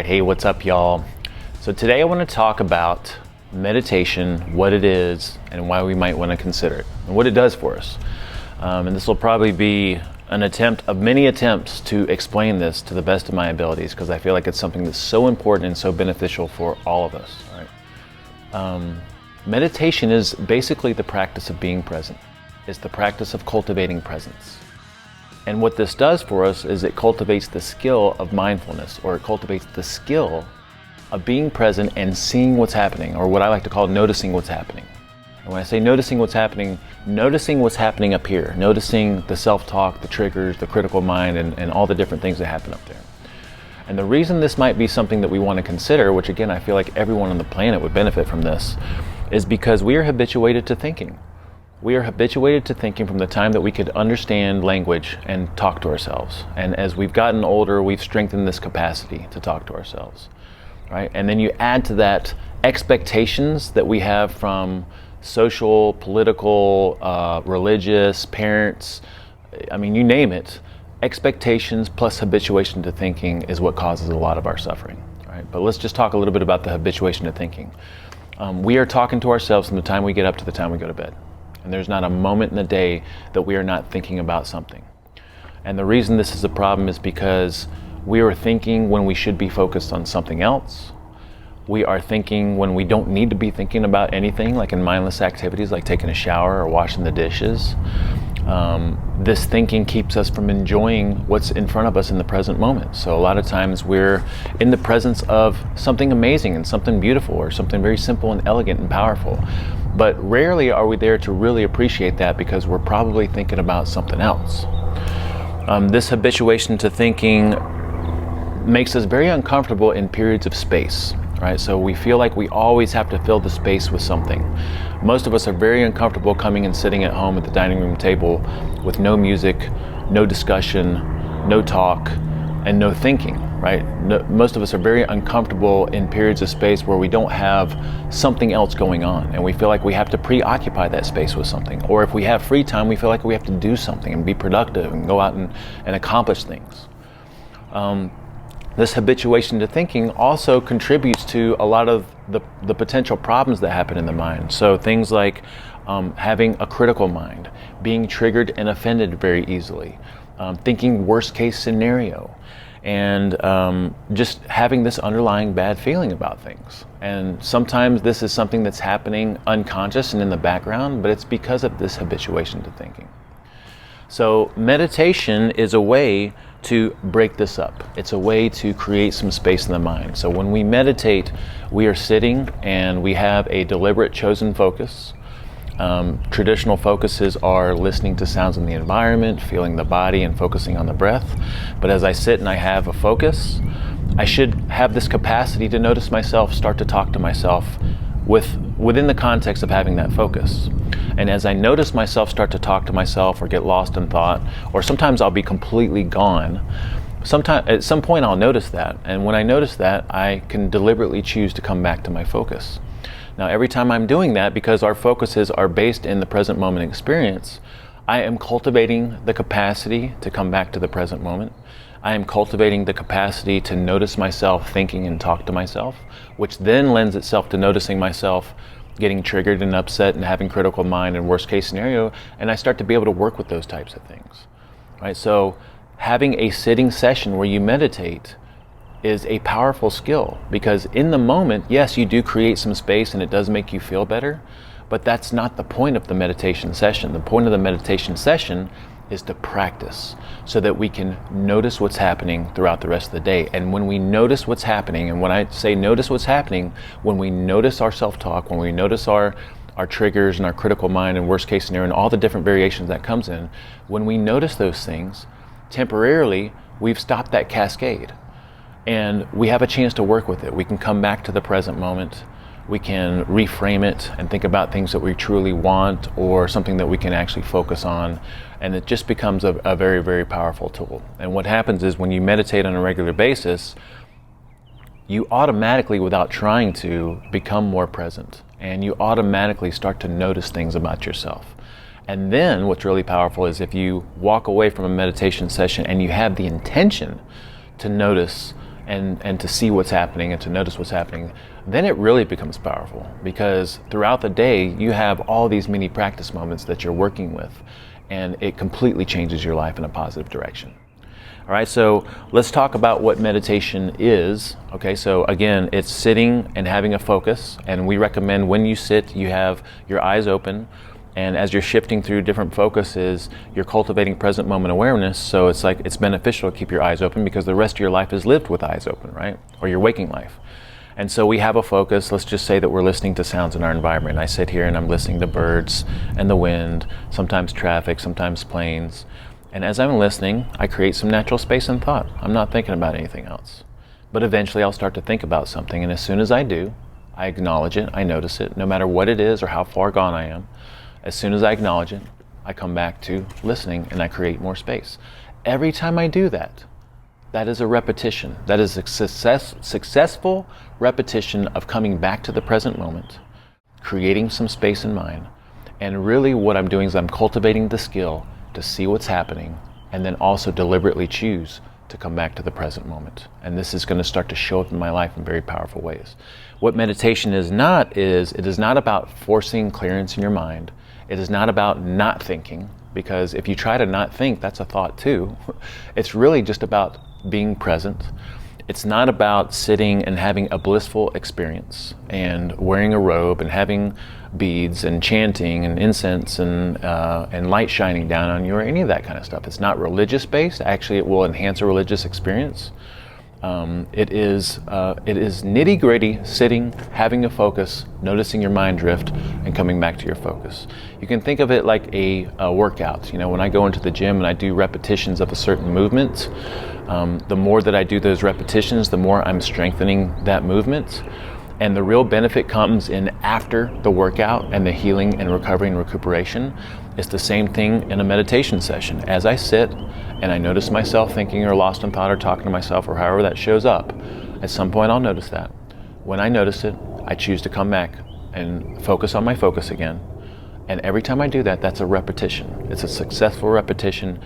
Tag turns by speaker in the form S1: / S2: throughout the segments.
S1: right, hey, what's up, y'all? So today I want to talk about meditation, what it is, and why we might want to consider it, and what it does for us. And this will probably be an attempt of many attempts to explain this to the best of my abilities, because I feel like it's something that's so important and so beneficial for all of us. Right? Meditation is basically the practice of being present. It's the practice of cultivating presence. And what this does for us is it cultivates the skill of mindfulness, or it cultivates the skill of being present and seeing what's happening, or what I like to call noticing what's happening. And when I say noticing what's happening up here, noticing the self-talk, the triggers, the critical mind, and all the different things that happen up there. And the reason this might be something that we want to consider, which again, I feel like everyone on the planet would benefit from this, is because we are habituated to thinking. We are habituated to thinking from the time that we could understand language and talk to ourselves. And as we've gotten older, we've strengthened this capacity to talk to ourselves, right? And then you add to that expectations that we have from social, political, religious, parents, I mean, you name it. Expectations plus habituation to thinking is what causes a lot of our suffering, right? But let's just talk a little bit about the habituation to thinking. We are talking to ourselves from the time we get up to the time we go to bed. And there's not a moment in the day that we are not thinking about something. And the reason this is a problem is because we are thinking when we should be focused on something else. We are thinking when we don't need to be thinking about anything, like in mindless activities like taking a shower or washing the dishes. This thinking keeps us from enjoying what's in front of us in the present moment. So a lot of times we're in the presence of something amazing and something beautiful, or something very simple and elegant and powerful. But rarely are we there to really appreciate that, because we're probably thinking about something else. This habituation to thinking makes us very uncomfortable in periods of space, right? So we feel like we always have to fill the space with something. Most of us are very uncomfortable coming and sitting at home at the dining room table with no music, no discussion, no talk, and no thinking, right? Most of us are very uncomfortable in periods of space where we don't have something else going on, and we feel like we have to preoccupy that space with something. Or if we have free time, we feel like we have to do something and be productive and go out and accomplish things. This habituation to thinking also contributes to a lot of the potential problems that happen in the mind. So things like having a critical mind, being triggered and offended very easily, thinking worst case scenario, and just having this underlying bad feeling about things. And sometimes this is something that's happening unconscious and in the background, but it's because of this habituation to thinking. So meditation is a way to break this up. It's a way to create some space in the mind. So when we meditate, we are sitting and we have a deliberate chosen focus. Traditional focuses are listening to sounds in the environment, feeling the body, and focusing on the breath. But as I sit and I have a focus, I should have this capacity to notice myself start to talk to myself within the context of having that focus. And as I notice myself start to talk to myself or get lost in thought, or sometimes I'll be completely gone, at some point I'll notice that. And when I notice that, I can deliberately choose to come back to my focus. Now, every time I'm doing that, because our focuses are based in the present moment experience, I am cultivating the capacity to come back to the present moment. I am cultivating the capacity to notice myself thinking and talk to myself, which then lends itself to noticing myself getting triggered and upset and having critical mind and worst case scenario, and I start to be able to work with those types of things, right? So having a sitting session where you meditate is a powerful skill, because in the moment, yes, you do create some space and it does make you feel better, but that's not the point of the meditation session. The point of the meditation session is to practice so that we can notice what's happening throughout the rest of the day. And when we notice what's happening, and when I say notice what's happening, when we notice our self-talk, when we notice our triggers and our critical mind and worst case scenario and all the different variations that comes in, when we notice those things, temporarily, we've stopped that cascade. And we have a chance to work with it. We can come back to the present moment. We can reframe it and think about things that we truly want, or something that we can actually focus on. And it just becomes a very, very powerful tool. And what happens is when you meditate on a regular basis, you automatically, without trying to, become more present. And you automatically start to notice things about yourself. And then what's really powerful is if you walk away from a meditation session and you have the intention to notice and to see what's happening and to notice what's happening, then it really becomes powerful, because throughout the day you have all these mini practice moments that you're working with, and it completely changes your life in a positive direction. All right, so let's talk about what meditation is. Okay, so again, it's sitting and having a focus, and we recommend when you sit, you have your eyes open, and as you're shifting through different focuses, you're cultivating present moment awareness. So it's like it's beneficial to keep your eyes open, because the rest of your life is lived with eyes open, right? Or your waking life. And so we have a focus. Let's just say that we're listening to sounds in our environment. I sit here and I'm listening to birds and the wind, sometimes traffic, sometimes planes. And as I'm listening, I create some natural space and thought. I'm not thinking about anything else. But eventually I'll start to think about something, and as soon as I do, I acknowledge it, I notice it, no matter what it is or how far gone I am. As soon as I acknowledge it, I come back to listening and I create more space. Every time I do that, that is a repetition. That is a successful repetition of coming back to the present moment, creating some space in mind. And really what I'm doing is I'm cultivating the skill to see what's happening, and then also deliberately choose to come back to the present moment. And this is going to start to show up in my life in very powerful ways. What meditation is not is, it is not about forcing clearance in your mind. It is not about not thinking, because if you try to not think, that's a thought too. It's really just about being present. It's not about sitting and having a blissful experience and wearing a robe and having beads and chanting and incense and light shining down on you or any of that kind of stuff. It's not religious based. Actually, it will enhance a religious experience. It is nitty gritty, sitting, having a focus, noticing your mind drift, and coming back to your focus. You can think of it like a workout. You know, when I go into the gym and I do repetitions of a certain movement, the more that I do those repetitions, the more I'm strengthening that movement. And the real benefit comes in after the workout and the healing and recovery and recuperation. It's the same thing in a meditation session. As I sit and I notice myself thinking or lost in thought or talking to myself or however that shows up, at some point I'll notice that. When I notice it, I choose to come back and focus on my focus again. And every time I do that, that's a repetition. It's a successful repetition,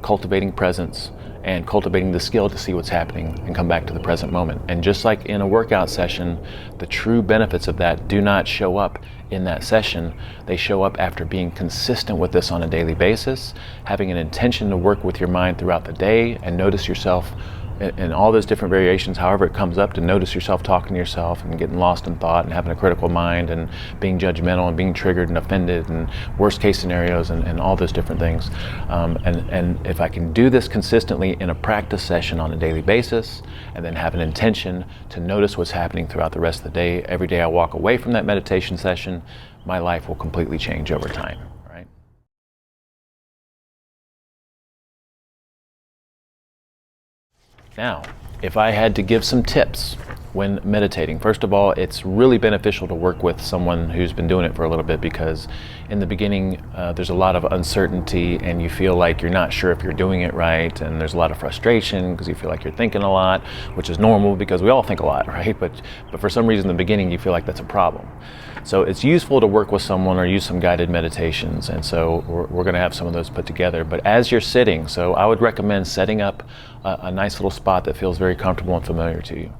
S1: cultivating presence and cultivating the skill to see what's happening and come back to the present moment. And just like in a workout session, the true benefits of that do not show up in that session. They show up after being consistent with this on a daily basis, having an intention to work with your mind throughout the day and notice yourself in all those different variations, however it comes up, to notice yourself talking to yourself and getting lost in thought and having a critical mind and being judgmental and being triggered and offended and worst case scenarios and all those different things. And if I can do this consistently in a practice session on a daily basis, and then have an intention to notice what's happening throughout the rest of the day, every day I walk away from that meditation session, my life will completely change over time. Now, if I had to give some tips when meditating, first of all, it's really beneficial to work with someone who's been doing it for a little bit, because in the beginning there's a lot of uncertainty and you feel like you're not sure if you're doing it right, and there's a lot of frustration because you feel like you're thinking a lot, which is normal because we all think a lot, right? But for some reason in the beginning you feel like that's a problem. So it's useful to work with someone or use some guided meditations, and so we're going to have some of those put together. But as you're sitting, so I would recommend setting up a nice little spot that feels very comfortable and familiar to you.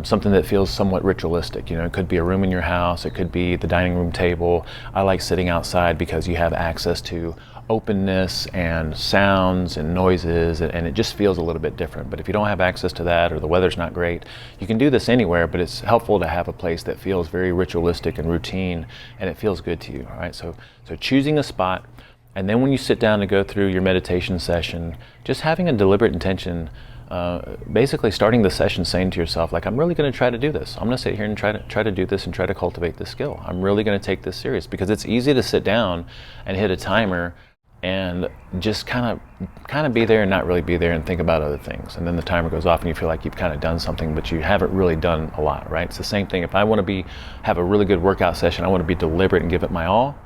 S1: Something that feels somewhat ritualistic. You know, it could be a room in your house, it could be the dining room table. I like sitting outside because you have access to openness and sounds and noises, and it just feels a little bit different. But if you don't have access to that, or the weather's not great, you can do this anywhere, but it's helpful to have a place that feels very ritualistic and routine, and it feels good to you. All right, so choosing a spot, and then when you sit down to go through your meditation session, just having a deliberate intention, basically starting the session saying to yourself, like, I'm really going to try to do this. I'm going to sit here and try to do this and try to cultivate this skill. I'm really going to take this serious, because it's easy to sit down and hit a timer and just kind of be there and not really be there and think about other things. And then the timer goes off and you feel like you've kind of done something, but you haven't really done a lot, right? It's the same thing. If I want to have a really good workout session, I want to be deliberate and give it my all.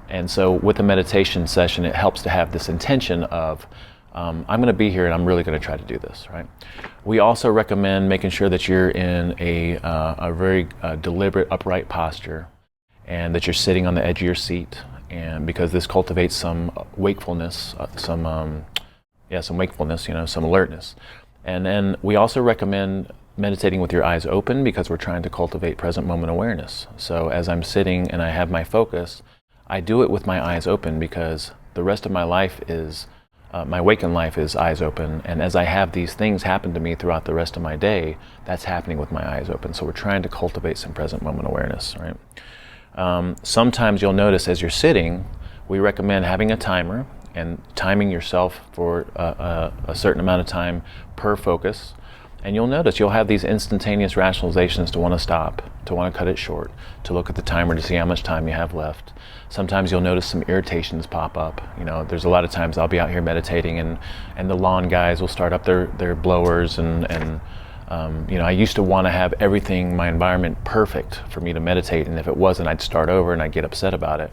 S1: And so with a meditation session, it helps to have this intention of, I'm going to be here and I'm really going to try to do this, right? We also recommend making sure that you're in a very deliberate, upright posture, and that you're sitting on the edge of your seat, and because this cultivates some wakefulness, some wakefulness, some alertness. And then we also recommend meditating with your eyes open because we're trying to cultivate present moment awareness. So as I'm sitting and I have my focus, I do it with my eyes open because the rest of my life is, my awakened life is eyes open. And as I have these things happen to me throughout the rest of my day, that's happening with my eyes open. So we're trying to cultivate some present moment awareness, right? Sometimes you'll notice as you're sitting, we recommend having a timer and timing yourself for a certain amount of time per focus. And you'll notice you'll have these instantaneous rationalizations to want to stop, to want to cut it short, to look at the timer to see how much time you have left. Sometimes you'll notice some irritations pop up. You know, there's a lot of times I'll be out here meditating and the lawn guys will start up their blowers and you know, I used to want to have everything, my environment perfect for me to meditate, and if it wasn't, I'd start over and I'd get upset about it.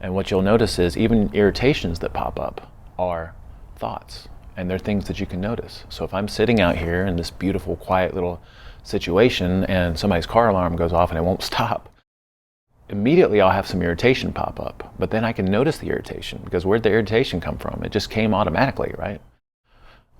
S1: And what you'll notice is even irritations that pop up are thoughts. And they're things that you can notice. So if I'm sitting out here in this beautiful, quiet little situation and somebody's car alarm goes off and it won't stop, immediately I'll have some irritation pop up. But then I can notice the irritation because where'd the irritation come from? It just came automatically, right?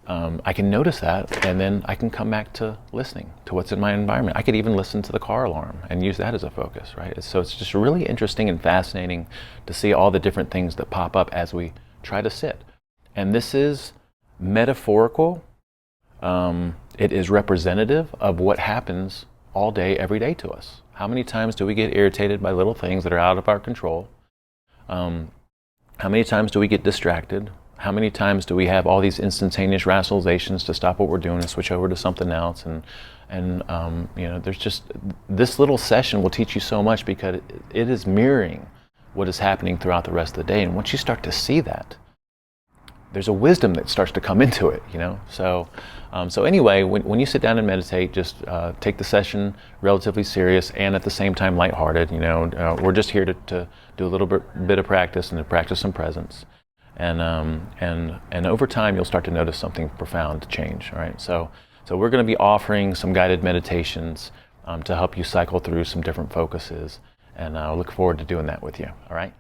S1: I can notice that and then I can come back to listening to what's in my environment. I could even listen to the car alarm and use that as a focus, right? So it's just really interesting and fascinating to see all the different things that pop up as we try to sit. And this is metaphorical. It is representative of what happens all day, every day to us. How many times do we get irritated by little things that are out of our control? How many times do we get distracted? How many times do we have all these instantaneous rationalizations to stop what we're doing and switch over to something else? And you know, there's just, this little session will teach you so much because it is mirroring what is happening throughout the rest of the day. And once you start to see that, there's a wisdom that starts to come into it, you know. So anyway, when you sit down and meditate, just take the session relatively serious and at the same time lighthearted. You know, we're just here to do a little bit of practice and to practice some presence, and over time you'll start to notice something profound change. All right, so we're going to be offering some guided meditations to help you cycle through some different focuses, and I look forward to doing that with you. All right.